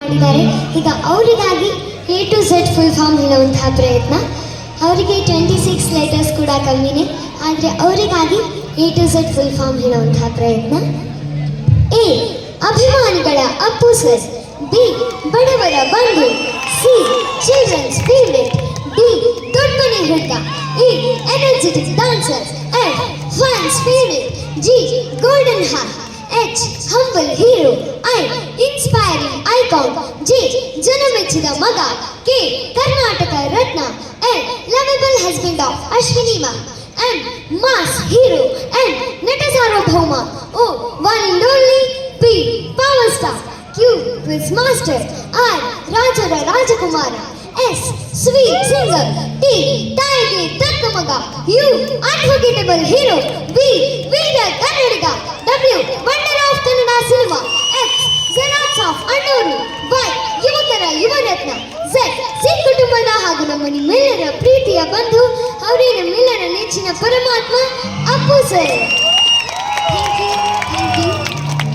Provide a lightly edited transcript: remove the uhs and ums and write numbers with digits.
ಮಾಡಿದ್ದಾರೆ. ಈಗ ಅವರಿಗಾಗಿ A to Z full form ಹೇಳುವಂತಹ ಪ್ರಯತ್ನ. ಅವರಿಗೆ 26 ಲೆಟರ್ಸ್ ಕೂಡ ಕಮ್ಮಿನೇ, ಆದರೆ ಅವರಿಗಾಗಿ A to Z full form ಹೇಳುವಂತಹ ಪ್ರಯತ್ನ. A ಅಭಿಮಾನಿಗಳ ಅಪ್ಪು ಸರ್. B ಬಡವರ ಬಂಧು. C children's favourite. D ದೊಡ್ಡ ಮನೆ ಹುಡುಗ. E energetic dancer. F fans favourite. G golden heart. H humble hero. I inspiring icon. J ಜನಮೆಚ್ಚಿದ ಮಗ. K Karnataka Ratna. L lovable husband of Ashwini ma'am. M mass hero. N Nata Sarvabhouma. O one and only. P power star. Q quiz master. R ರಾಜರ ರಾಜಕುಮಾರ. S sweet singer. T ತಾಯಿಗೆ ತಕ್ಕ ಮಗ. U unforgettable hero. V ವೀರರ್ ಕನ್ನಡಿಗ. W wonder of Kannada cinema. X xerox of ಅಣ್ಣೂರು. Y ಯುವಕರ Yuvarathna. Z C ಕುಟುಂಬದ ಹಾಗೂ ನಮ್ಮ ನಿಮ್ಮೆಲ್ಲರ ಪ್ರೀತಿಯ ಬಂಧು, ಅವರೇ ನಮ್ಮೆಲ್ಲರ ನೆಚ್ಚಿನ ಪರಮಾತ್ಮ ಅಪ್ಪು ಸರ್.